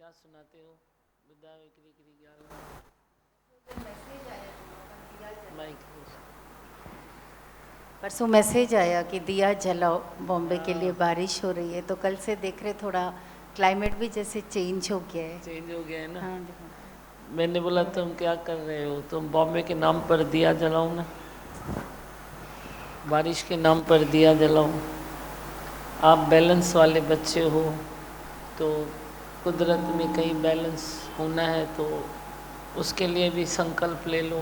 क्या सुनाते हो? बुद्धा विक्री 11 माइक। परसों मैसेज आया कि दिया जलाओ, बॉम्बे के लिए हाँ। बारिश हो रही है, तो कल से देख रहे थोड़ा क्लाइमेट भी जैसे चेंज हो गया है। चेंज हो गया है ना। हाँ, मैंने बोला तुम क्या कर रहे हो? तुम बॉम्बे के नाम पर दिया जलाओ ना, बारिश के नाम पर दिया जलाओ। आप बैलेंस वाले बच्चे हो, तो कुदरत में कहीं बैलेंस होना है तो उसके लिए भी संकल्प ले लो।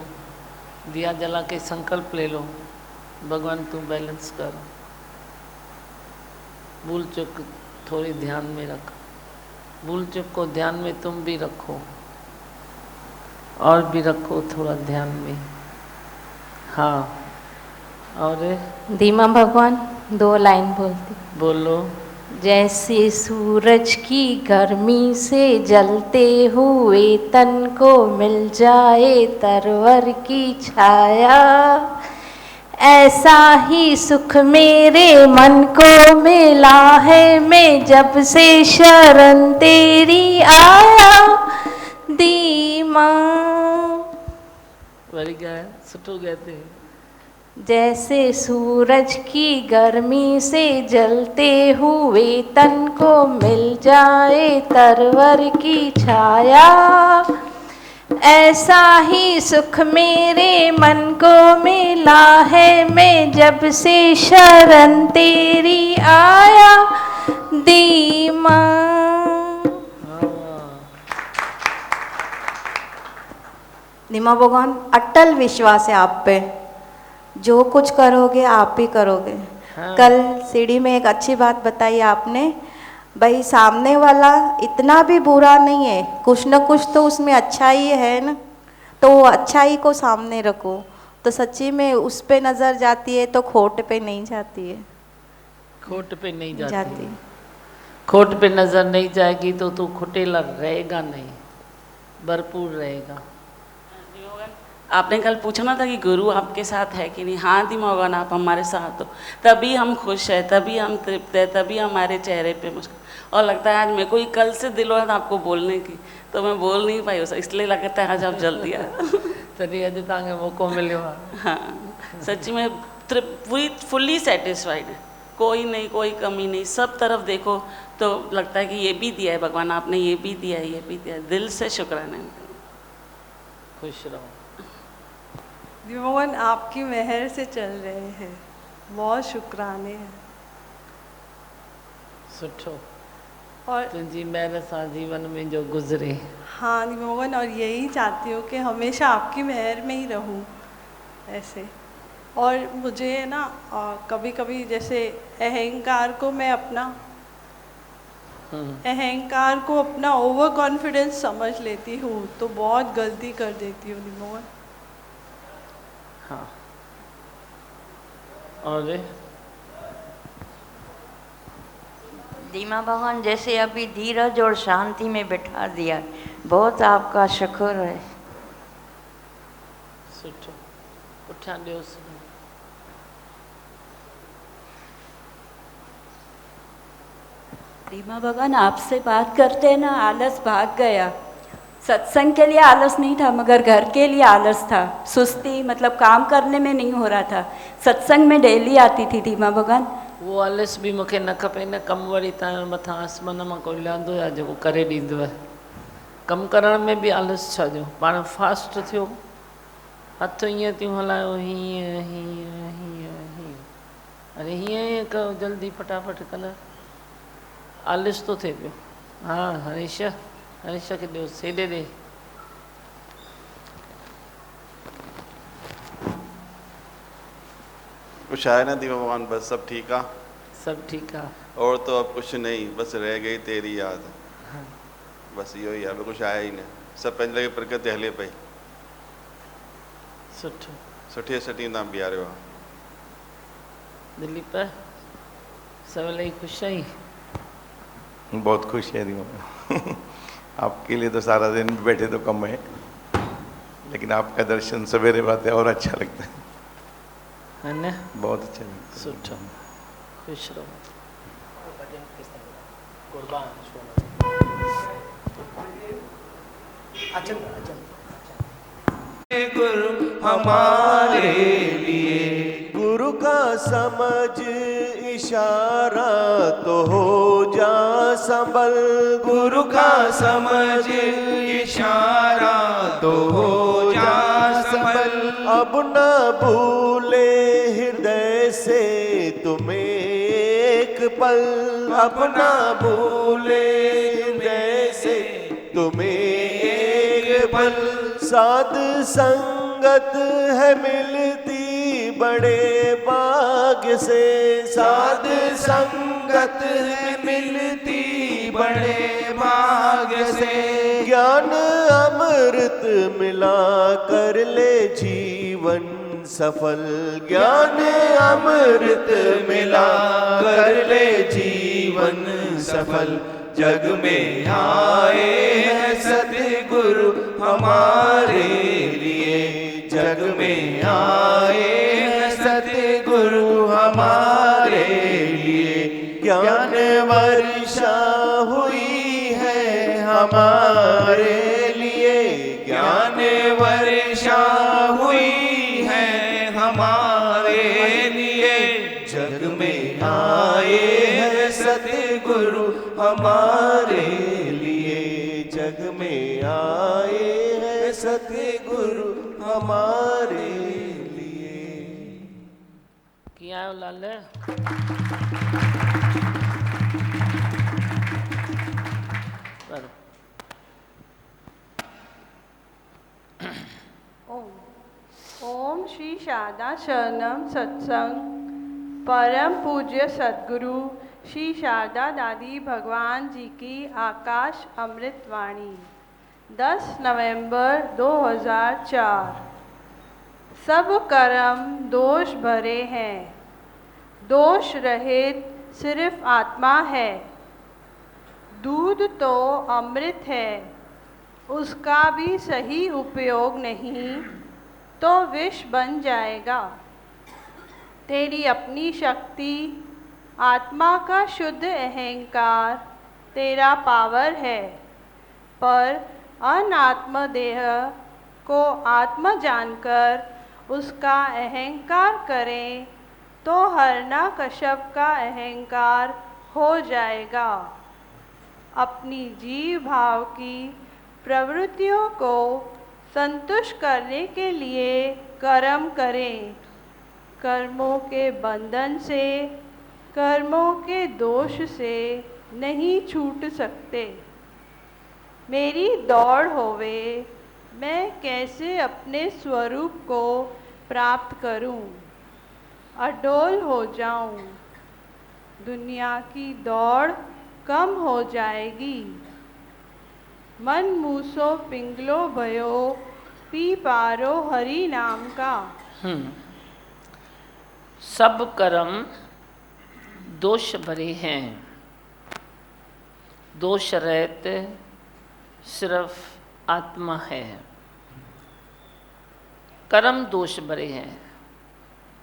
दिया जला के संकल्प ले लो, भगवान तू बैलेंस कर। भूल चूक थोड़ी ध्यान में रख, भूल चूक को ध्यान में तुम भी रखो और भी रखो थोड़ा ध्यान में। हाँ, और धीमा भगवान 2 लाइन बोलते। बोलो। जैसे सूरज की गर्मी से जलते हुए तन को मिल जाए तरवर की छाया, ऐसा ही सुख मेरे मन को मिला है, मैं जब से शरण तेरी आया धीमा। वरी गया सुठो गए थे। जैसे सूरज की गर्मी से जलते हुए तन को मिल जाए तरवर की छाया, ऐसा ही सुख मेरे मन को मिला है, मैं जब से शरण तेरी आया धीमा। धीमा भगवान, अटल विश्वास है आप पे, जो कुछ करोगे आप ही करोगे। हाँ। कल सीढ़ी में एक अच्छी बात बताई आपने, भाई सामने वाला इतना भी बुरा नहीं है, कुछ न कुछ तो उसमें अच्छा ही है ना, तो वो अच्छाई को सामने रखो, तो सच्ची में उस पे नज़र जाती है तो खोट पे नहीं जाती है। खोट पे नहीं जाती। खोट पे नज़र नहीं जाएगी तो तू खुटेला रहेगा नहीं, भरपूर रहेगा। आपने कल पूछा ना था कि गुरु आपके साथ है कि नहीं। हाँ दिमागन, आप हमारे साथ हो, तभी हम खुश हैं, तभी हम तृप्त है, तभी हमारे चेहरे पे मुस्कान। और लगता है आज मेरे को ही कल से दिल हो रहा था आपको बोलने की, तो मैं बोल नहीं पाई उसे, इसलिए लगता है आज आप जल्दी आ। तभी अॼु तव्हांखे मौको मिलियो आहे। हाँ, सच्ची में पूरी फुल्ली सेटिस्फाइड है, कोई नहीं, कोई कमी नहीं। सब तरफ देखो तो लगता है कि ये भी दिया है भगवान आपने, ये भी दिया है, ये भी दिया है। दिल से शुक्राना है। खुश रहो। भगवान आपकी मेहर से चल रहे हैं, बहुत शुक्राने हैं। सुठो, और तुझी मेहर सां जीवन में जो गुजरे। हाँ भगवान, और यही चाहती हूँ कि हमेशा आपकी मेहर में ही रहूँ ऐसे। और मुझे ना कभी कभी जैसे अहंकार को मैं अपना अहंकार को अपना ओवर कॉन्फिडेंस समझ लेती हूँ, तो बहुत गलती कर देती हूँ भगवान। हाँ, और धीमा भगवान, जैसे अभी धीरज और शांति में बैठा दिया, बहुत आपका शुक्र है। सुठो, पुठियां ॾियो। धीमा भगवान, आपसे बात करते ना आलस भाग गया। सत्संग के लिए आलस नहीं था, मगर घर के लिए आलस था, सुस्ती, मतलब काम करने में नहीं हो रहा था। सत्संग में डेली आती थी धीमा भगवान। वो आलस भी मूंखे न खपे न, कमु वरी तव्हां मथां आसमान मां कोई लहंदो आहे जेको करे ॾींदव। कमु करण में बि आलस छा जो, पाण फास्ट थियो, हथ ईअं थियूं हलायो, हीअं हीअं हीअं हीअं, अरे हीअं कयो जल्दी फटाफट कनि, आलस तो थिए पियो। हाँ हरीशा, हरीशा खे ॾियो, हेॾे ॾे। कुछ आया ना दीवा भगवान, बस सब ठीक है। सब ठीक है, और तो अब कुछ नहीं, बस रह गई तेरी याद। हाँ। बस इहो ही है, अब कुछ आया ही नहीं। सब पंहिंजे लॻे प्रकृति हले पई। सुठो, सुठी सुठी तव्हां बीहारियो आहे। दिलीप सवेल ही खुश आई? बहुत खुश है दीवा। आपके लिए तो सारा दिन बैठे तो कम है, लेकिन आपका दर्शन सवेरे बात है और अच्छा लगता है ना, बहुत अच्छा लगता है। सुठो, खुश रहो। गुरु हमारे लिए। गुरु का समझ इशारा तो हो जा संभल, गुरु का समझ इशारा तो हो जा संभल। अब न भूले हृदय से तुम्हें एक पल, अब न भूले हृदय से तुम्हें एक पल। साध संगत है मिलती बड़े भाग्य से, साध संगत है मिलती बड़े भाग्य से। ज्ञान अमृत मिला कर ले जीवन सफल, ज्ञान अमृत मिला कर ले जीवन सफल। जग में आए हैं सतगुरु हमारे लिए, जग में आए हैं सतगुरु हमारे लिए। ज्ञान वर्षा हुई है हमारे लिए, ज्ञान वर्षा हुई है हमारे लिए। जग में आए हैं सतगुरु हमारे लिए, जग में आए हैं सतगुरु हमारे लिए। किया है लाल ओम श्री शारदा शरणम सत्संग परम पूज्य सद्गुरु श्री शारदा दादी भगवान जी की आकाश अमृत वाणी 10 नवंबर 2004। सब कर्म दोष भरे हैं, दोष रहित सिर्फ आत्मा है। दूध तो अमृत है, उसका भी सही उपयोग नहीं तो विष बन जाएगा। तेरी अपनी शक्ति, आत्मा का शुद्ध अहंकार तेरा पावर है, पर अनात्म देह को आत्मा जानकर उसका अहंकार करें तो हिरण्यकश्यप का अहंकार हो जाएगा। अपनी जीव भाव की प्रवृत्तियों को संतुष्ट करने के लिए कर्म करें। कर्मों के बंधन से, कर्मों के दोष से नहीं छूट सकते। मेरी दौड़ होवे, मैं कैसे अपने स्वरूप को प्राप्त करूं, अडोल हो जाऊं। दुनिया की दौड़ कम हो जाएगी। मन मूसो पिंगलो भयो, पी पारो हरि नाम का। सब कर्म दोष भरे हैं, दोष रहित सिर्फ आत्मा है। कर्म दोष भरे हैं,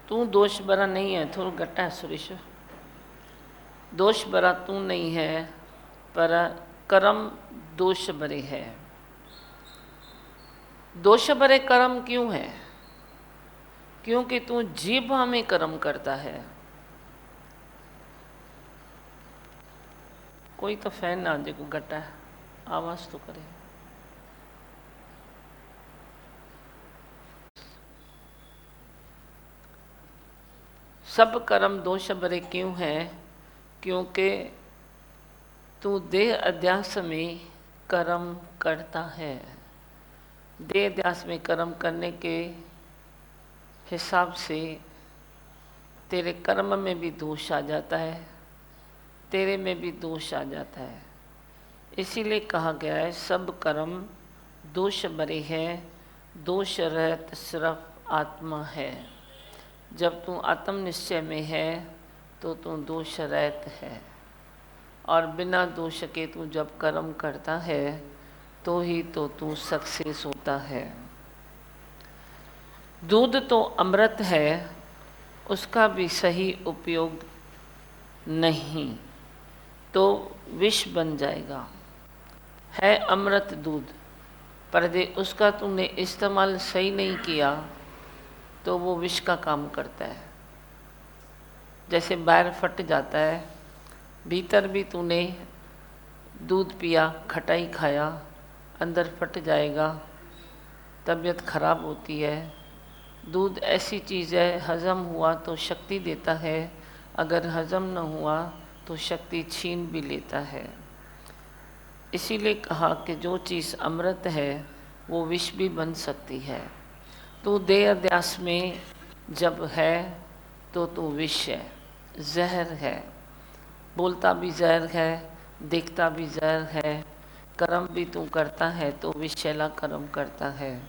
तू दोष भरा नहीं है। थोड़ा गट्टा है सुरेश, दोष भरा तू नहीं है, पर कर्म दोष भरे है। दोष भरे कर्म क्यों है? क्योंकि तू जीभ में कर्म करता है। कोई तो फैन ना देखो गट्टा है, आवाज तो करे। सब कर्म दोष भरे क्यों है? क्योंकि तू देह अध्यास में कर्म करता है। देह अध्यास में कर्म करने के हिसाब से तेरे कर्म में भी दोष आ जाता है, तेरे में भी दोष आ जाता है। इसीलिए कहा गया है सब कर्म दोष भरे हैं, दोष रहित सिर्फ आत्मा है। जब तू आत्म निश्चय में है तो तू दोष रहित है, और बिना दोष के तू जब कर्म करता है तो ही तो तू सक्सेस होता है। दूध तो अमृत है, उसका भी सही उपयोग नहीं तो विष बन जाएगा। है अमृत दूध, पर यदि उसका तुमने इस्तेमाल सही नहीं किया तो वो विष का काम करता है। जैसे बाहर फट जाता है, भीतर भी तूने दूध पिया, खटाई खाया, अंदर फट जाएगा, तबीयत खराब होती है। दूध ऐसी चीज़ है, हज़म हुआ तो शक्ति देता है, अगर हज़म न हुआ तो शक्ति छीन भी लेता है। इसीलिए कहा कि जो चीज़ अमृत है वो विष भी बन सकती है। तो देह अध्यास में जब है तो तू विष है, जहर है, बोलता भी जहर है, देखता भी जहर है, कर्म भी तू करता है तो विषैला कर्म करता है।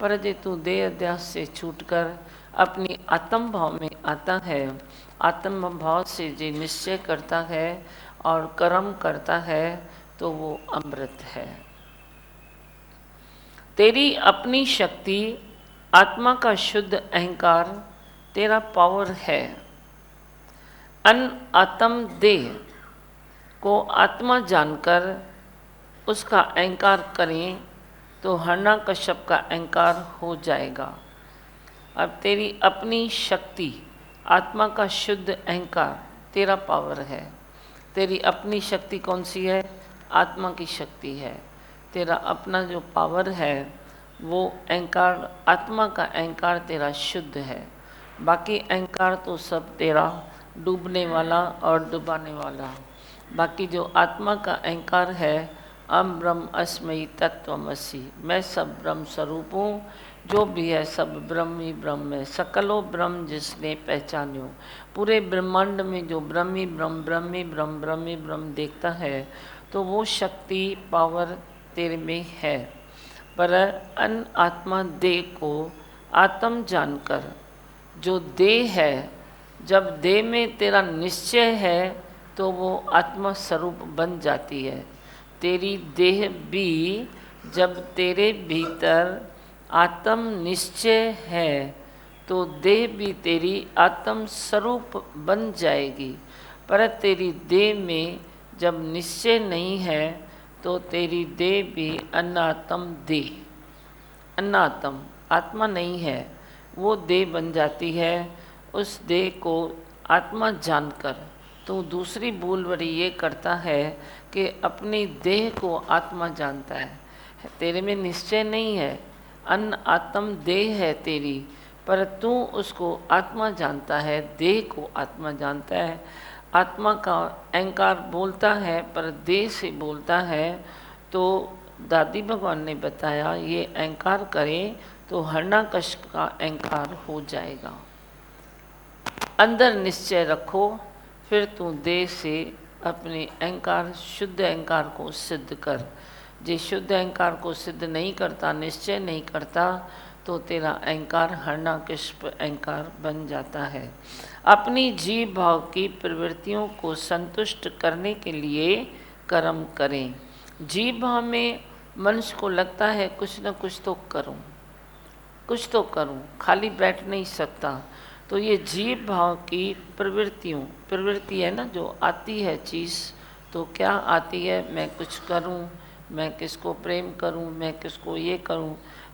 पर यदि तू देह अध्यास से छूटकर अपनी आत्म भाव में आता है, आत्म भाव से जो निश्चय करता है और कर्म करता है तो वो अमृत है। तेरी अपनी शक्ति, आत्मा का शुद्ध अहंकार तेरा पावर है। अन आत्म देह को आत्मा जानकर उसका अहंकार करें तो हिरण्यकश्यप का अहंकार हो जाएगा। अब तेरी अपनी शक्ति, आत्मा का शुद्ध अहंकार तेरा पावर है। तेरी अपनी शक्ति कौन सी है? आत्मा की शक्ति है। तेरा अपना जो पावर है वो अहंकार, आत्मा का अहंकार तेरा शुद्ध है। बाकी अहंकार तो सब तेरा डूबने वाला और डुबाने वाला। बाकी जो आत्मा का अहंकार है, अहम ब्रह्म अस्मि तत्त्वमसि, मैं सब ब्रह्म स्वरूप हूँ, जो भी है सब ब्रह्म ही ब्रह्म है। सकलो ब्रह्म जिसने पहचान्यो, पूरे ब्रह्मांड में जो ब्रह्म ही ब्रह्म, ब्रह्म ही ब्रह्म, ब्रह्म ही ब्रह्म देखता है तो वो शक्ति पावर तेरे में है। पर अन आत्मा देह को आत्म जानकर, जो देह है, जब देह में तेरा निश्चय है तो वो आत्मा स्वरूप बन जाती है। तेरी देह भी जब तेरे भीतर आत्म निश्चय है तो देह भी तेरी आत्म स्वरूप बन जाएगी। पर तेरी देह में जब निश्चय नहीं है तो तेरी देह भी अनात्म देह, अनात्म आत्मा नहीं है, वो देह बन जाती है। उस देह को आत्मा जानकर तो दूसरी भूल बड़ी ये करता है कि अपनी देह को आत्मा जानता है। तेरे में निश्चय नहीं है, अन्न आत्म देह है तेरी, पर तू उसको आत्मा जानता है, देह को आत्मा जानता है। आत्मा का अहंकार बोलता है पर देह से बोलता है। तो दादी भगवान ने बताया ये अहंकार करें तो हिरण्यकश्यप का अहंकार हो जाएगा। अंदर निश्चय रखो, फिर तू देह से अपने अहंकार, शुद्ध अहंकार को सिद्ध कर। जो शुद्ध अहंकार को सिद्ध नहीं करता, निश्चय नहीं करता, तो तेरा अहंकार हिरण्यकश्यप अहंकार बन जाता है। अपनी जीव भाव की प्रवृत्तियों को संतुष्ट करने के लिए कर्म करें। जीव भाव में मनुष्य को लगता है कुछ न कुछ तो करूं, कुछ तो करूं, खाली बैठ नहीं सकता। तो ये जीव भाव की प्रवृत्ति है ना, जो आती है चीज़, तो क्या आती है? मैं कुछ करूं, मैं किसको प्रेम करूं, मैं किसको ये करूं।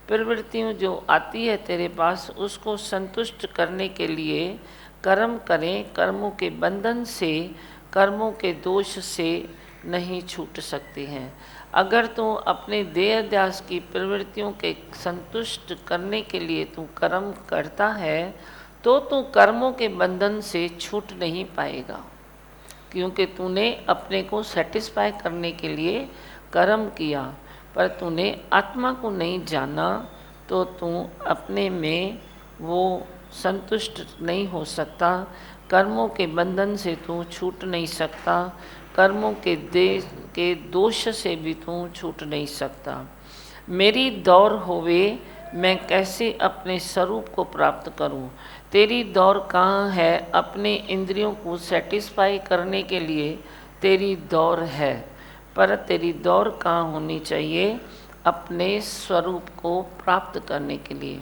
प्रवृत्तियों जो आती है तेरे पास, उसको संतुष्ट करने के लिए कर्म करें। कर्मों के बंधन से, कर्मों के दोष से नहीं छूट सकते हैं। अगर तू अपने देह अध्यास की प्रवृत्तियों के संतुष्ट करने के लिए तू कर्म करता है तो तू कर्मों के बंधन से छूट नहीं पाएगा, क्योंकि तूने अपने को सेटिस्फाई करने के लिए कर्म किया। पर तूने आत्मा को नहीं जाना तो तू अपने में वो संतुष्ट नहीं हो सकता। कर्मों के बंधन से तू छूट नहीं सकता, कर्मों के के दोष से भी तू छूट नहीं सकता। मेरी दौड़ होवे, मैं कैसे अपने स्वरूप को प्राप्त करूं। तेरी दौड़ कहाँ है? अपने इंद्रियों को सेटिस्फाई करने के लिए तेरी दौड़ है, पर तेरी दौड़ कहाँ होनी चाहिए? अपने स्वरूप को प्राप्त करने के लिए।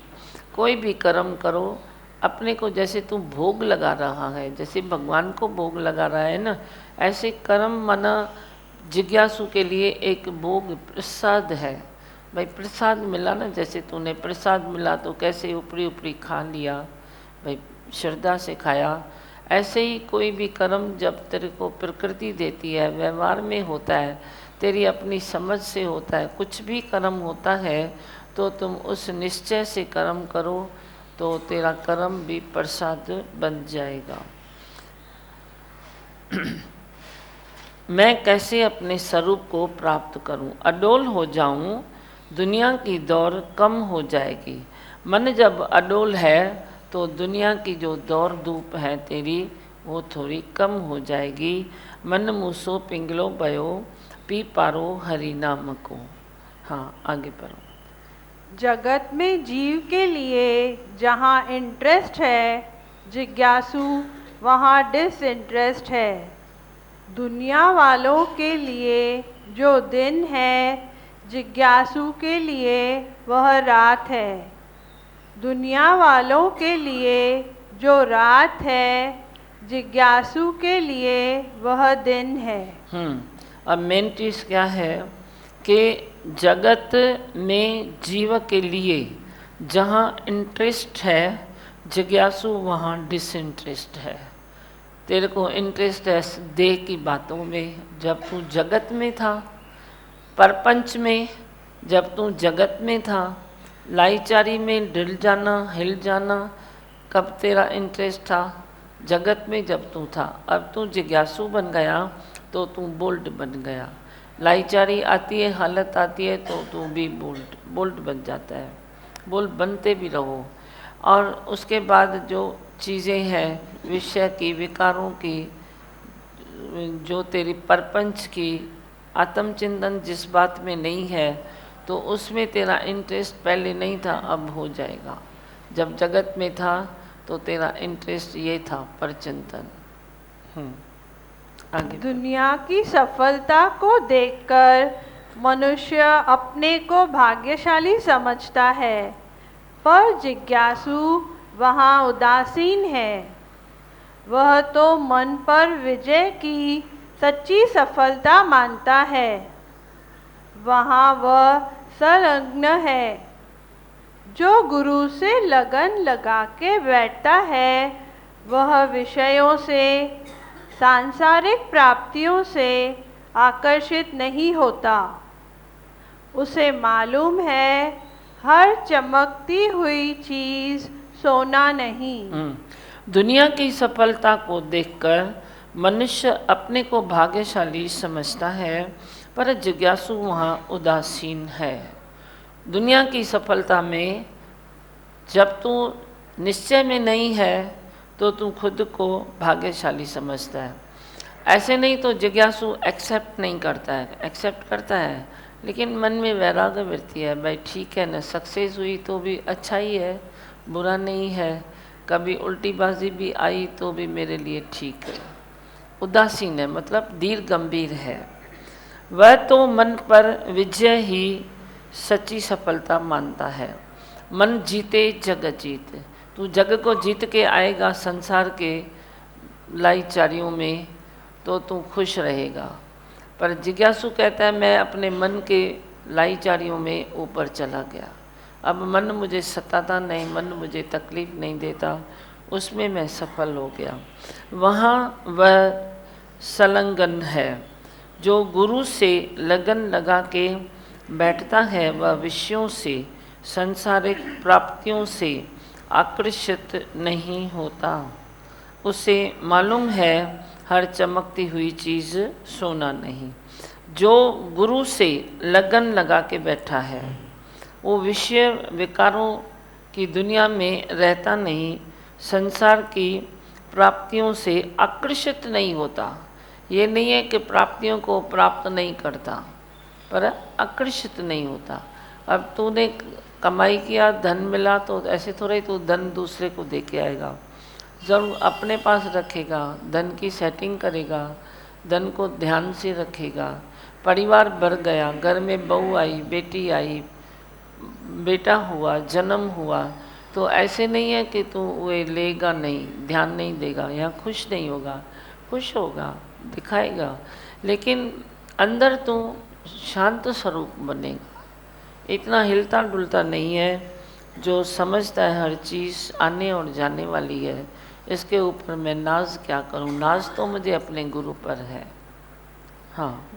कोई भी कर्म करो, अपने को जैसे तू भोग लगा रहा है, जैसे भगवान को भोग लगा रहा है ना, ऐसे कर्म मना जिज्ञासु के लिए एक भोग प्रसाद है। भाई प्रसाद मिला ना, जैसे तूने प्रसाद मिला तो कैसे ऊपरी ऊपरी खा लिया, भाई श्रद्धा से खाया। ऐसे ही कोई भी कर्म जब तेरे को प्रकृति देती है, व्यवहार में होता है, तेरी अपनी समझ से होता है, कुछ भी कर्म होता है तो तुम उस निश्चय से कर्म करो तो तेरा कर्म भी प्रसाद बन जाएगा। मैं कैसे अपने स्वरूप को प्राप्त करूं, अडोल हो जाऊं, दुनिया की दौड़ कम हो जाएगी। मन जब अडोल है तो दुनिया की जो दौड़ धूप है तेरी वो थोड़ी कम हो जाएगी। मन मूसो पिंगलो भयो, पी पारो हरि नाम को। हाँ आगे पढ़ो। जगत में जीव के लिए जहाँ इंटरेस्ट है, जिज्ञासु वहाँ डिसइंटरेस्ट है। दुनिया वालों के लिए जो दिन है, जिज्ञासु के लिए वह रात है। दुनिया वालों के लिए जो रात है, जिज्ञासु के लिए वह दिन है। अब मेन चीज़ क्या है कि जगत में जीव के लिए जहाँ इंटरेस्ट है, जिज्ञासु वहाँ डिसइंटरेस्ट है। तेरे को इंटरेस्ट है देह की बातों में, जब तू जगत में था, परपंच में जब तू जगत में था, लाइचारी में डिल जाना हिल जाना, कब तेरा इंटरेस्ट था? जगत में जब तू था। अब तू जिज्ञासु बन गया तो तू बोल्ड बन गया। लाइचारी आती है, हालत आती है तो तू भी बोल्ड बन जाता है। बोल्ड बनते भी रहो। और उसके बाद जो चीज़ें हैं विषय की, विकारों की, जो तेरी परपंच की, आत्मचिंतन जिस बात में नहीं है तो उसमें तेरा इंटरेस्ट पहले नहीं था, अब हो जाएगा। जब जगत में था तो तेरा इंटरेस्ट ये था, परचिंतन। आगे। दुनिया की सफलता को देखकर मनुष्य अपने को भाग्यशाली समझता है, पर जिज्ञासु वहाँ उदासीन है। वह तो मन पर विजय की सच्ची सफलता मानता है। वहाँ वह संलग्न है। जो गुरु से लगन लगा के बैठता है, वह विषयों से, सांसारिक प्राप्तियों से आकर्षित नहीं होता। उसे मालूम है हर चमकती हुई चीज़ सोना नहीं। दुनिया की सफलता को देखकर मनुष्य अपने को भाग्यशाली समझता है, पर जिज्ञासु वहाँ उदासीन है। दुनिया की सफलता में जब तू निश्चय में नहीं है तो तू खुद को भाग्यशाली समझता है। ऐसे नहीं तो जिज्ञासु एक्सेप्ट नहीं करता है, एक्सेप्ट करता है लेकिन मन में वैराग्य वृत्ति है, भाई ठीक है ना, सक्सेस हुई तो भी अच्छा ही है, बुरा नहीं है, कभी उल्टी बाजी भी आई तो भी मेरे लिए ठीक है। उदासीन है मतलब धीर गंभीर है। वह तो मन पर विजय ही सच्ची सफलता मानता है। मन जीते जग जीत। तू जग को जीत के आएगा संसार के लाइचारियों में तो तू खुश रहेगा। पर जिज्ञासु कहता है मैं अपने मन के लाइचारियों में ऊपर चला गया, अब मन मुझे सताता नहीं, मन मुझे तकलीफ नहीं देता, उसमें मैं सफल हो गया। वहाँ वह संलग्न है। जो गुरु से लगन लगा के बैठता है वह विषयों से, सांसारिक प्राप्तियों से आकर्षित नहीं होता। उसे मालूम है हर चमकती हुई चीज़ सोना नहीं। जो गुरु से लगन लगा के बैठा है वो विषय विकारों की दुनिया में रहता नहीं, संसार की प्राप्तियों से आकर्षित नहीं होता। ये नहीं है कि प्राप्तियों को प्राप्त नहीं करता, पर आकर्षित नहीं होता। अब तूने कमाई किया, धन मिला तो ऐसे थोड़ा ही तू धन दूसरे को दे के आएगा, ज़रूर अपने पास रखेगा, धन की सेटिंग करेगा, धन को ध्यान से रखेगा। परिवार बढ़ गया, घर में बहू आई, बेटी आई, बेटा हुआ, जन्म हुआ, तो ऐसे नहीं है कि तू वे लेगा नहीं, ध्यान नहीं देगा, यहाँ खुश नहीं होगा, खुश होगा, दिखाएगा, लेकिन अंदर तू शांत स्वरूप बनेगा, इतना हिलता डुलता नहीं है, जो समझता है हर चीज़ आने और जाने वाली है। इसके ऊपर मैं नाज क्या करूं, नाज तो मुझे अपने गुरु पर है। हाँ,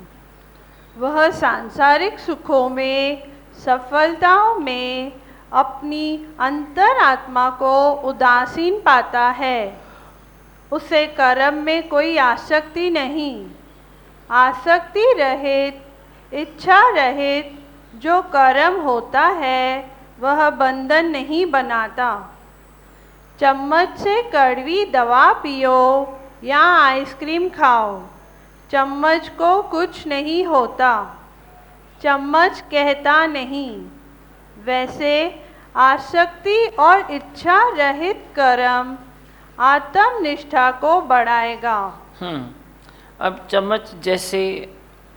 वह सांसारिक सुखों में, सफलताओं में अपनी अंतरात्मा को उदासीन पाता है। उसे कर्म में कोई आसक्ति नहीं। आसक्ति रहित, इच्छा रहित जो कर्म होता है वह बंधन नहीं बनाता। चम्मच से कड़वी दवा पियो या आइसक्रीम खाओ, चम्मच को कुछ नहीं होता, चम्मच कहता नहीं। वैसे आसक्ति और इच्छा रहित कर्म आत्मनिष्ठा को बढ़ाएगा। अब चम्मच जैसे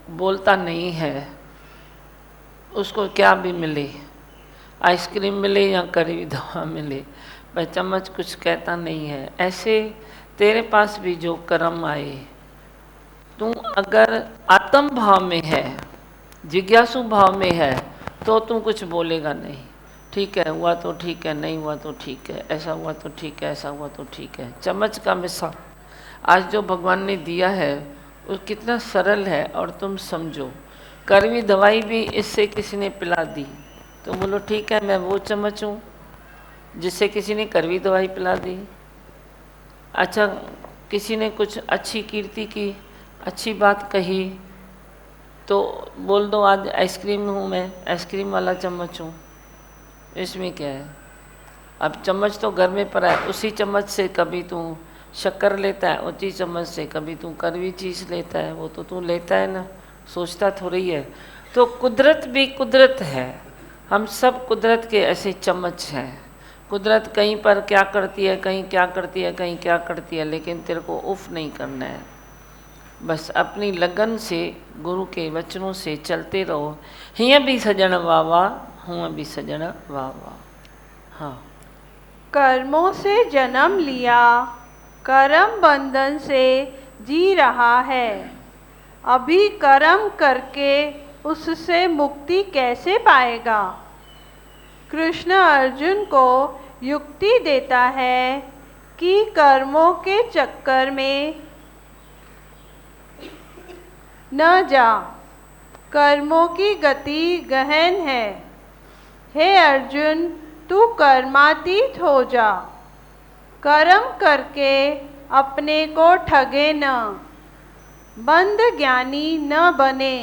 बोलता नहीं है, उसको क्या भी मिले, आइसक्रीम मिले या कड़वी दवा मिले, पर चम्मच कुछ कहता नहीं है। ऐसे तेरे पास भी जो कर्म आए, तू अगर आत्म भाव में है, जिज्ञासु भाव में है, तो तू कुछ बोलेगा नहीं। ठीक है, हुआ तो ठीक है, नहीं हुआ तो ठीक है, ऐसा हुआ तो ठीक है, ऐसा हुआ तो ठीक है। चम्मच का मिसाल आज जो भगवान ने दिया है वो कितना सरल है, और तुम समझो। कड़वी दवाई भी इससे किसी ने पिला दी तो बोलो ठीक है, मैं वो चम्मच हूँ जिससे किसी ने कड़वी दवाई पिला दी। अच्छा, किसी ने कुछ अच्छी कीर्ति की, अच्छी बात कही, तो बोल दो आज आइसक्रीम हूँ, मैं आइसक्रीम वाला चम्मच हूँ। इसमें क्या है? अब चम्मच तो घर में पड़ा है, उसी चम्मच से कभी तू शक्कर लेता है, उसी चम्मच से कभी तू कड़वी चीज़ लेता है, वो तो तू लेता है ना, सोचता थोड़ी है। तो कुदरत भी कुदरत है, हम सब कुदरत के ऐसे चम्मच हैं। कुदरत कहीं पर क्या करती है, कहीं क्या करती है, कहीं क्या करती है, लेकिन तेरे को उफ नहीं करना है। बस अपनी लगन से गुरु के वचनों से चलते रहो। हियाँ भी सजण वाह वाह, हुआ भी सजण वाह वाह। हाँ, कर्मों से जन्म लिया, कर्म बंधन से जी रहा है। अभी कर्म करके उससे मुक्ति कैसे पाएगा? कृष्ण अर्जुन को युक्ति देता है कि कर्मों के चक्कर में न जा, कर्मों की गति गहन है। हे अर्जुन, तू कर्मातीत हो जा, कर्म करके अपने को ठगे न, बंध ज्ञानी न बने।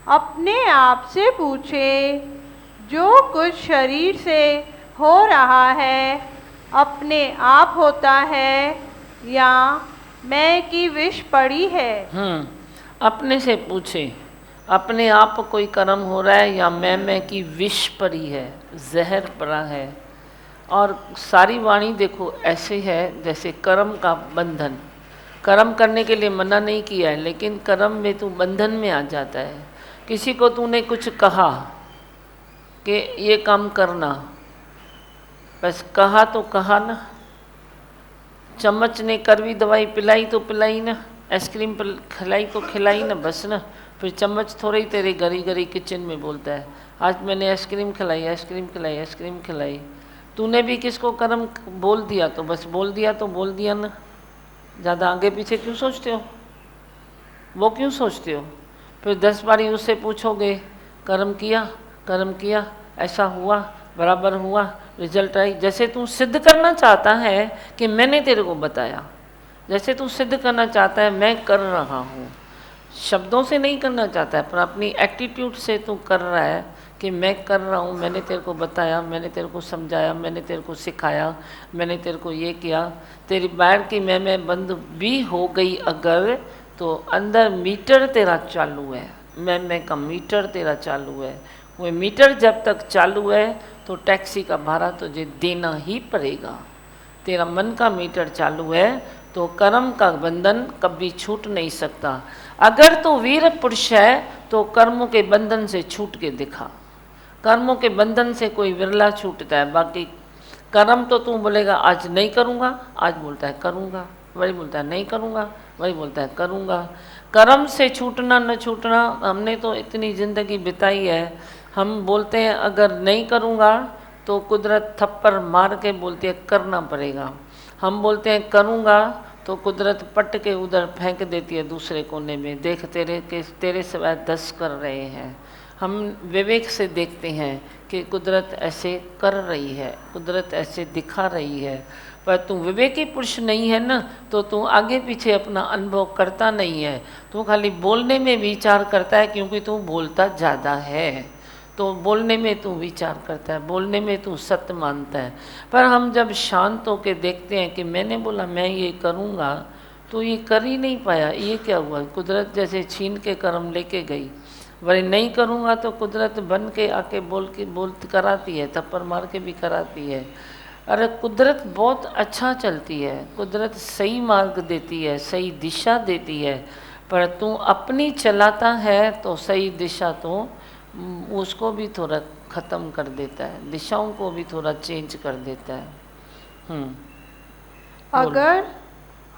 अपने आप से पूछे, जो कुछ शरीर से हो रहा है अपने आप होता है या मैं की विष पड़ी है? अपने से पूछे, अपने आप कोई कर्म हो रहा है या मैं की विष पड़ी है, जहर पड़ा है। और सारी वाणी देखो ऐसे है जैसे कर्म का बंधन। कर्म करने के लिए मना नहीं किया है, लेकिन कर्म में तू बंधन में आ जाता है। किसी को तूने कुछ कहा कि ये काम करना, बस कहा तो कहा ना। चम्मच ने कड़वी दवाई पिलाई तो पिलाई ना, आइसक्रीम खिलाई तो खिलाई ना, बस ना। फिर चम्मच थोड़ा ही तेरे गरी गरी किचन में बोलता है, आज मैंने आइसक्रीम खिलाई, आइसक्रीम खिलाई, आइसक्रीम खिलाई। तूने भी किसको कर्म बोल दिया तो बस बोल दिया तो बोल दिया ना। ज़्यादा आगे पीछे क्यों सोचते हो? वो क्यों सोचते हो? फिर 10 बारी उससे पूछोगे, कर्म किया, ऐसा हुआ, बराबर हुआ, रिजल्ट आई। जैसे तू सिद्ध करना चाहता है कि मैंने तेरे को बताया, जैसे तू सिद्ध करना चाहता है मैं कर रहा हूँ। शब्दों से नहीं करना चाहता है, पर अपनी एटीट्यूड से तू कर रहा है कि मैं कर रहा हूँ, मैंने तेरे को बताया, मैंने तेरे को समझाया, मैंने तेरे को सिखाया, मैंने तेरे को ये किया। तेरी बाहर की मैं बंद भी हो गई अगर, तो अंदर मीटर तेरा चालू है, मैं का मीटर तेरा चालू है। वो मीटर जब तक चालू है तो टैक्सी का भाड़ा तुझे देना ही पड़ेगा। तेरा मन का मीटर चालू है तो कर्म का बंधन कभी छूट नहीं सकता। अगर तो वीर पुरुष है तो कर्मों के बंधन से छूट के दिखा। कर्मों के बंधन से कोई विरला छूटता है, बाकी कर्म तो तू बोलेगा आज नहीं करूँगा, आज बोलता है करूँगा, वही बोलता है नहीं करूँगा, वही बोलता है करूँगा। कर्म से छूटना न छूटना, हमने तो इतनी ज़िंदगी बिताई है, हम बोलते हैं अगर नहीं करूँगा तो कुदरत थप्पड़ मार के बोलती है करना पड़ेगा। हम बोलते हैं करूँगा तो कुदरत पट के उधर फेंक देती है दूसरे कोने में, देख तेरे सिवाय 10 कर रहे हैं। हम विवेक से देखते हैं कि कुदरत ऐसे कर रही है, कुदरत ऐसे दिखा रही है, पर तू विवेकी पुरुष नहीं है ना, तो तू आगे पीछे अपना अनुभव करता नहीं है। तू खाली बोलने में विचार करता है, क्योंकि तू बोलता ज़्यादा है, तो बोलने में तू विचार करता है, बोलने में तू सत्य मानता है। पर हम जब शांत होकर देखते हैं कि मैंने बोला मैं ये करूँगा, तो ये कर ही नहीं पाया, ये क्या हुआ? कुदरत जैसे छीन के कर्म लेके गई। वही नहीं करूँगा तो कुदरत बन के आके बोल कराती है, थप्पड़ मार के भी कराती है। अरे कुदरत बहुत अच्छा चलती है, कुदरत सही मार्ग देती है, सही दिशा देती है, पर तू अपनी चलाता है तो सही दिशा तो उसको भी थोड़ा ख़त्म कर देता है, दिशाओं को भी थोड़ा चेंज कर देता है।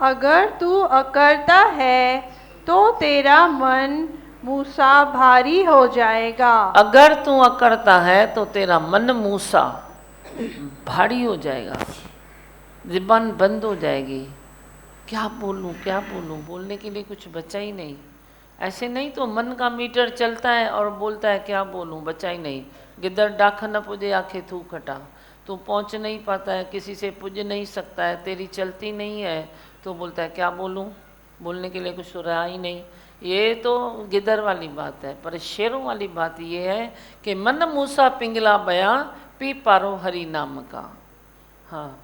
अगर तू अकरता है तो तेरा मन मूसा भारी हो जाएगा। अगर तू अकड़ता है तो तेरा मन मूसा भारी हो जाएगा, ज़ुबान बंद हो जाएगी। क्या बोलूं क्या बोलूं, बोलने के लिए कुछ बचा ही नहीं। ऐसे नहीं तो मन का मीटर चलता है और बोलता है क्या बोलूं, बचा ही नहीं। गिद्दड़ डाख न पुजे आंखें थू खटा, तो पहुंच नहीं पाता है, किसी से पुज नहीं सकता है, तेरी चलती नहीं है, तो बोलता है क्या बोलूं, बोलने के लिए कुछ तो रहा ही नहीं। ये तो गिदर वाली बात है, पर शेरों वाली बात ये है कि मन मूसा पिंगला बया पी पारो हरि नाम का। हाँ,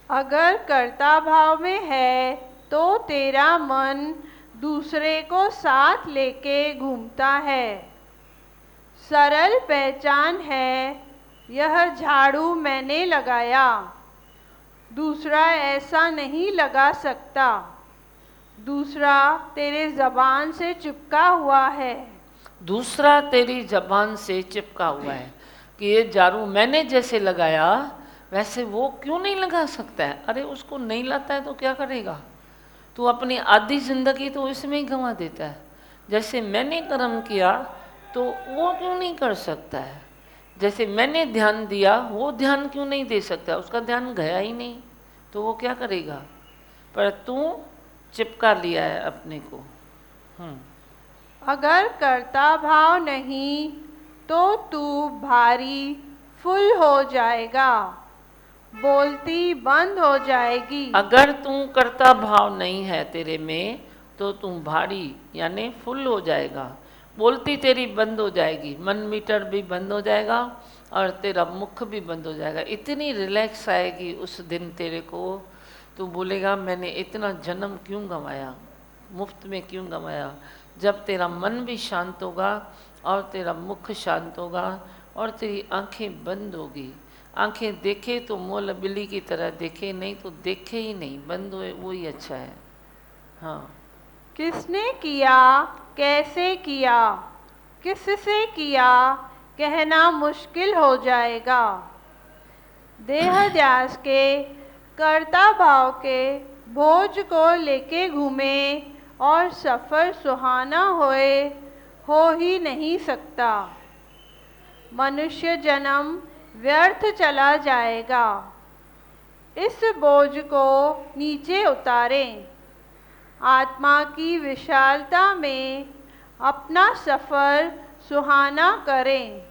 अगर कर्ता भाव में है तो तेरा मन दूसरे को साथ लेके घूमता है। सरल पहचान है यह झाड़ू मैंने लगाया, दूसरा ऐसा नहीं लगा सकता, दूसरा तेरे ज़बान से चिपका हुआ है। दूसरा तेरी ज़बान से चिपका हुआ है कि ये झाड़ू मैंने जैसे लगाया वैसे वो क्यों नहीं लगा सकता है। अरे उसको नहीं लाता है तो क्या करेगा, तू अपनी आधी ज़िंदगी तो इसमें ही गंवा देता है। जैसे मैंने कर्म किया तो वो क्यों नहीं कर सकता है, जैसे मैंने ध्यान दिया वो ध्यान क्यों नहीं दे सकता, उसका ध्यान गया ही नहीं, तो वो क्या करेगा। पर तू चिपका लिया है अपने को। अगर कर्ता भाव नहीं तो तू भारी फुल हो जाएगा, बोलती बंद हो जाएगी। अगर तू कर्ता भाव नहीं है तेरे में तो तू भारी यानी फुल हो जाएगा, बोलती तेरी बंद हो जाएगी, मन मीटर भी बंद हो जाएगा और तेरा मुख भी बंद हो जाएगा। इतनी रिलैक्स आएगी उस दिन तेरे को, तू बोलेगा मैंने इतना जन्म क्यों गंवाया, मुफ्त में क्यों गंवाया। जब तेरा मन भी शांत होगा और तेरा मुख शांत होगा और तेरी आंखें बंद होगी। आंखें देखे तो मोल बिल्ली की तरह देखे, नहीं तो देखे ही नहीं, बंद हुए वो ही अच्छा है। हाँ, किसने किया, कैसे किया, किससे किया, कहना मुश्किल हो जाएगा। देह ध्यास के कर्ता भाव के बोझ को लेके घूमे और सफ़र सुहाना हो ही नहीं सकता। मनुष्य जन्म व्यर्थ चला जाएगा। इस बोझ को नीचे उतारें, आत्मा की विशालता में अपना सफ़र सुहाना करें।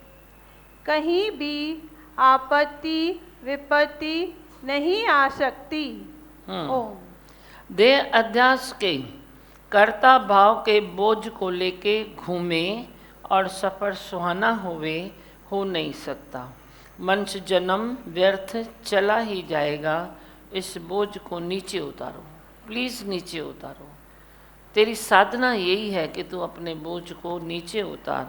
कहीं भी आपत्ति विपत्ति नहीं आ सकती। ओम। देह अध्यास के कर्ता भाव के बोझ को लेके घूमे और सफ़र सुहाना हो नहीं सकता। मनुष्य जन्म व्यर्थ चला ही जाएगा। इस बोझ को नीचे उतारो, प्लीज़ नीचे उतारो। तेरी साधना यही है कि तू अपने बोझ को नीचे उतार,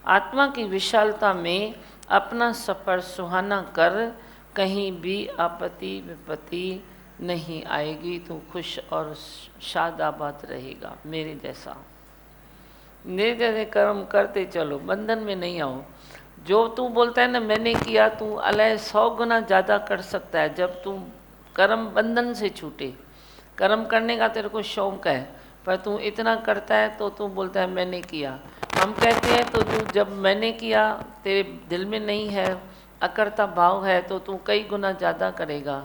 आत्मा की विशालता में अपना सफ़र सुहाना कर। कहीं भी आपत्ति विपत्ति नहीं आएगी, तू खुश और शादाबाद रहेगा। मेरे जैसे कर्म करते चलो, बंधन में नहीं आओ। जो तू बोलता है ना मैंने किया, तू अलग 100 गुना ज़्यादा कर सकता है जब तू कर्म बंधन से छूटे। कर्म करने का तेरे को शौक है, पर तू इतना करता है तो तू बोलता है मैंने किया। हम कहते हैं तो तू जब मैंने किया तेरे दिल में नहीं है, अकर्ता भाव है, तो तू कई गुना ज़्यादा करेगा,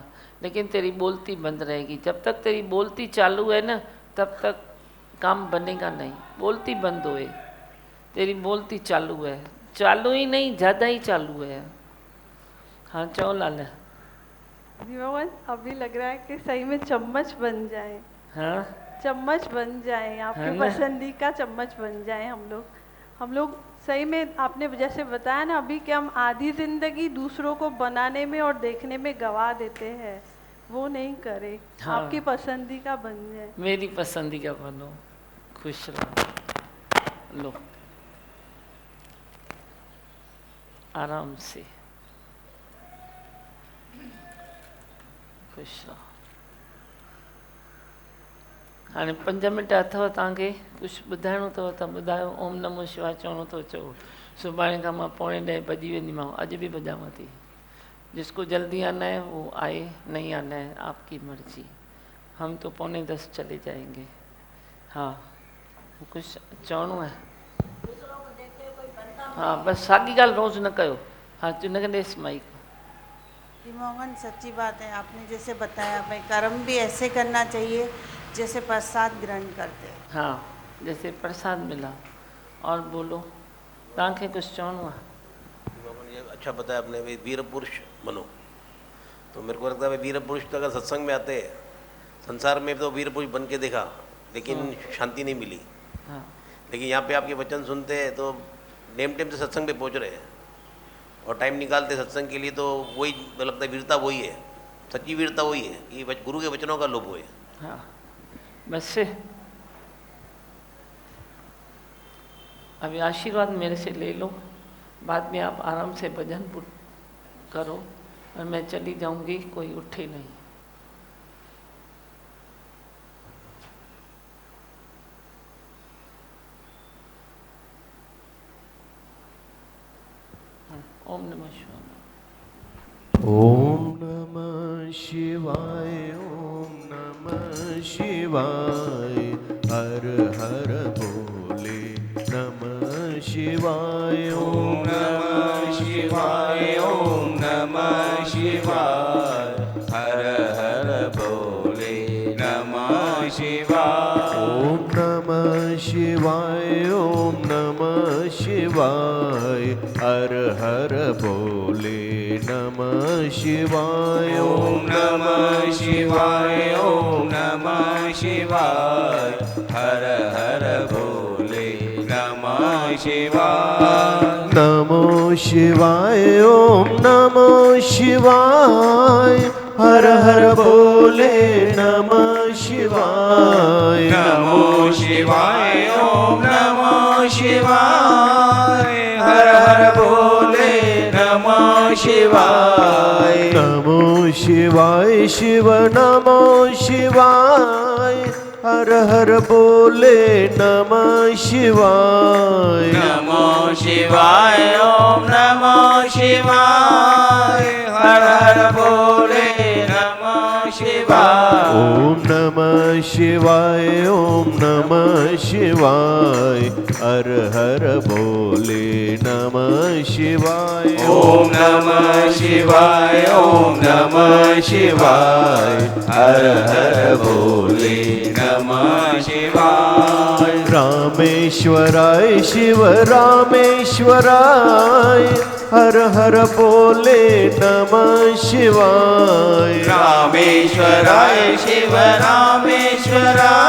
लेकिन तेरी बोलती बंद रहेगी। जब तक तेरी बोलती चालू है ना, तब तक काम बनेगा नहीं। बोलती बंद होए, तेरी बोलती चालू है, चालू ही नहीं ज़्यादा ही चालू है। हाँ चो लाल। जी भगवान, अभी लग रहा है कि सही में चम्मच बन जाए। हाँ चम्मच बन जाए, आपके पसंदीदा का चम्मच बन जाए हम लोग सही में। आपने जैसे बताया ना अभी कि हम आधी जिंदगी दूसरों को बनाने में और देखने में गवा देते हैं, वो नहीं करे। हाँ। आपकी पसंदीदा बन जाए। मेरी पसंदीदा बनो, खुश रहो। लो आराम से खुश रहो। हाँ 5 मिंट अथव तव्हांखे कुछ ॿुधाइणो अथव त ॿुधायो। ओम नमो शिवाय चवणो अथव चओ। सुभाणे खां मां 9:45 बजी वेंदीमांव, अॼु बि बजावां थी। जिसको जल्दी आना है वो आए, नहीं आना है आपकी मर्जी। हम तो 9:45 चले जाएंगे। हाँ कुछ चवणो है? हाँ बस साॻी ॻाल्हि रोज़ न कयो। हाँ हिनखे ॾेसि माइक। जी मोहन, सच्ची बात है, आपने जैसे बताया भाई कर्म भी ऐसे करना चाहिए जैसे प्रसाद ग्रहण करते हैं। हाँ जैसे प्रसाद मिला। और बोलो तव्हांखे कुछ चवणो आहे? ये अच्छा बताया आपने, भाई वीर पुरुष बनो। तो मेरे को लगता है वीर पुरुष तो अगर सत्संग में आते हैं, संसार में तो वीर पुरुष बन के देखा लेकिन शांति नहीं मिली। हाँ। लेकिन यहाँ पे आपके वचन सुनते हैं तो नेम टेम से सत्संग पे पहुँच रहे हैं और टाइम निकालते सत्संग के लिए, तो वही मुझे लगता है वीरता वही है, सच्ची वीरता वही है कि गुरु के वचनों का लोभ है। हाँ बस से अभी आशीर्वाद मेरे से ले लो, बाद में आप आराम से भजन करो और मैं चली जाऊंगी, कोई उठे नहीं। ओम नमः शिवाय। ओम नमः शिवाय, ओम नमः शिवाय, हर हर बोले नमः शिवाय। ओम नमः शिवाय, ओम नमः शिवाय, हर हर बोले नमः शिवाय। ओम नमः शिवाय, ओम नमः शिवाय, हर हर बोले नमः शिवाय। ओम नमः शिवाय, ओम नमः शिवाय, हर हर बोले नमः शिवाय। नमो शिवाय, ओम नमो शिवाय, हर हर बोले नमः शिवाय। नमो शिवाय, ओम नमो शिवाय, हर हर बोले नमः शिवाय। नमो शिवाय, शिव नमो शिवाय, हर हर बोले नमः शिवाय। नमो शिवाय, ओम नमो शिवाय, हर हर बोले नमः शिवाय। ओम नमः शिवाय, ओम नमः शिवाय, हर हर बोले नमः शिवाय। ओम नमः शिवाय, ओम नमः शिवाय, हर हर बोले नमः शिवाय। रामेश्वराय शिव रामेश्वराय, हर हर बोले नमः शिवाय। रामेश्वराय शिव रामेश्वराय,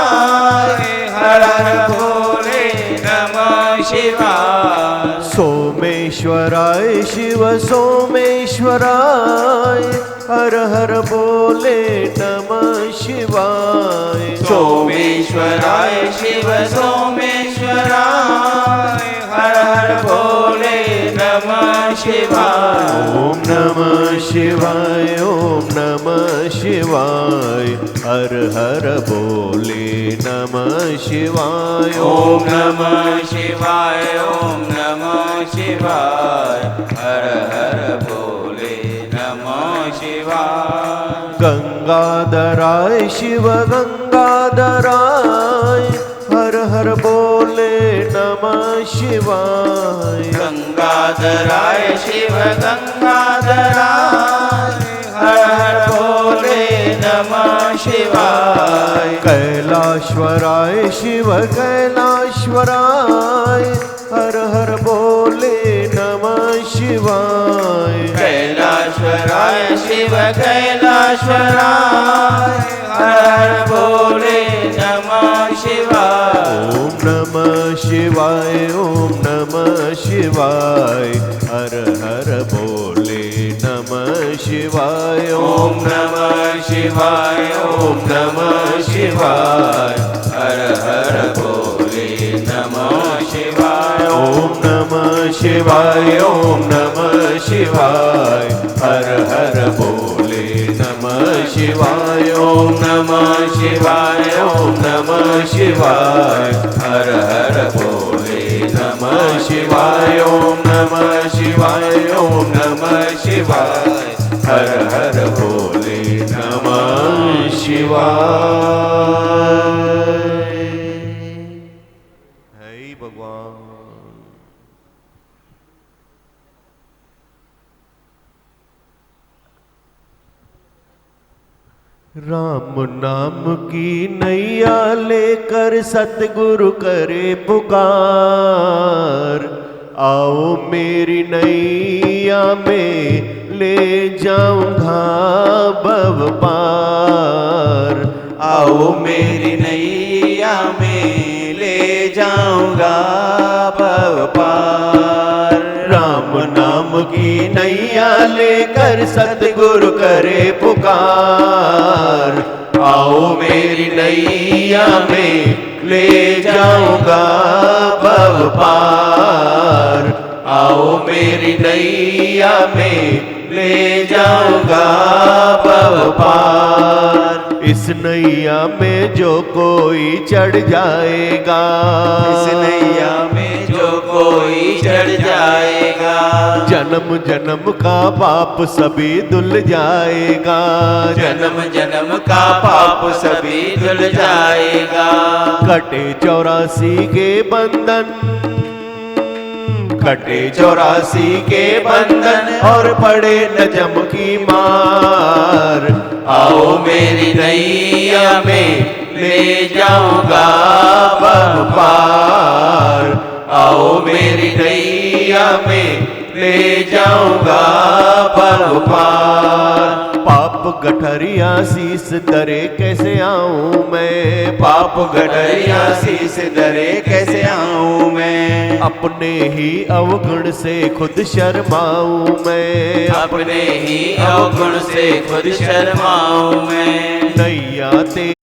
हर हर बोले नमः शिवाय। सोमेश्वराय शिव सोमेश्वराय, हर हर बोले नमः शिवाय। सोमेश्वराय शिव सोमेश्वराय, हर हर बोले नमः शिवाय। ओम नमः शिवाय, ओम नमः शिवाय, हर हर बोले नमः शिवाय। ओम नमः शिवाय, ओम नमः शिवाय, हर हर बोले नमः शिवाय। गंगाधराय शिव गंगाधराय, हर हर बोले नमः शिवाय गंगाधराय शिव गंगाधराय हर हर भोले नमः शिवाय कैलाश्वराय शिव कैलाश्वराय हर हर बोले नमः शिवाय कैलाश्वराय शिव कैलाश्वराय हर हर भोले नमः शिवाय ओम नमः शिवाय ओम नमः शिवाय हर हर बोले नमः शिवाय ओम नमः शिवाय ओम नमः शिवाय हर हर भोले नमः शिवाय ओम नमः शिवाय ओम नमः शिवाय हर हर बोले नमः शिवाय ओम नमः शिवाय ओम नमः शिवाय हर हर भोले नमः शिवाय ओम नमः शिवाय ओम नमः शिवाय हर हर भोले नमः शिवाय। हे भगवान राम नाम की नैया लेकर सतगुरु करे पुकार, आओ मेरी नैया में ले जाऊंगा भव पार। आओ मेरी नैया में ले जाऊंगा भव पार। राम नाम की नैया लेकर सतगुरु करे पुकार, आओ मेरी नैया में ले जाऊंगा भव पार। आओ मेरी नैया में ले जाऊंगा भव पार। इस नैया में जो कोई चढ़ जाएगा, इस नैया में जो कोई चढ़ जाएगा, जन्म जन्म का पाप सभी धुल जाएगा। जन्म जन्म का पाप सभी धुल जाएगा। कटे 84 के बंधन, कटे 84 के बंधन और पड़े न जम की मार। आओ मेरी नैया में ले जाऊंगा भव पार। आओ मेरी नैया में ले जाऊंगा भव पार। पाप गठरिया शीस दरे कैसे आऊं मैं, पाप गठरिया शीस दरे कैसे आऊं मैं। अपने ही अवगुण से खुद शर्माऊं मैं, अपने ही अवगुण से खुद शर्माऊं मैं। नैया तेरी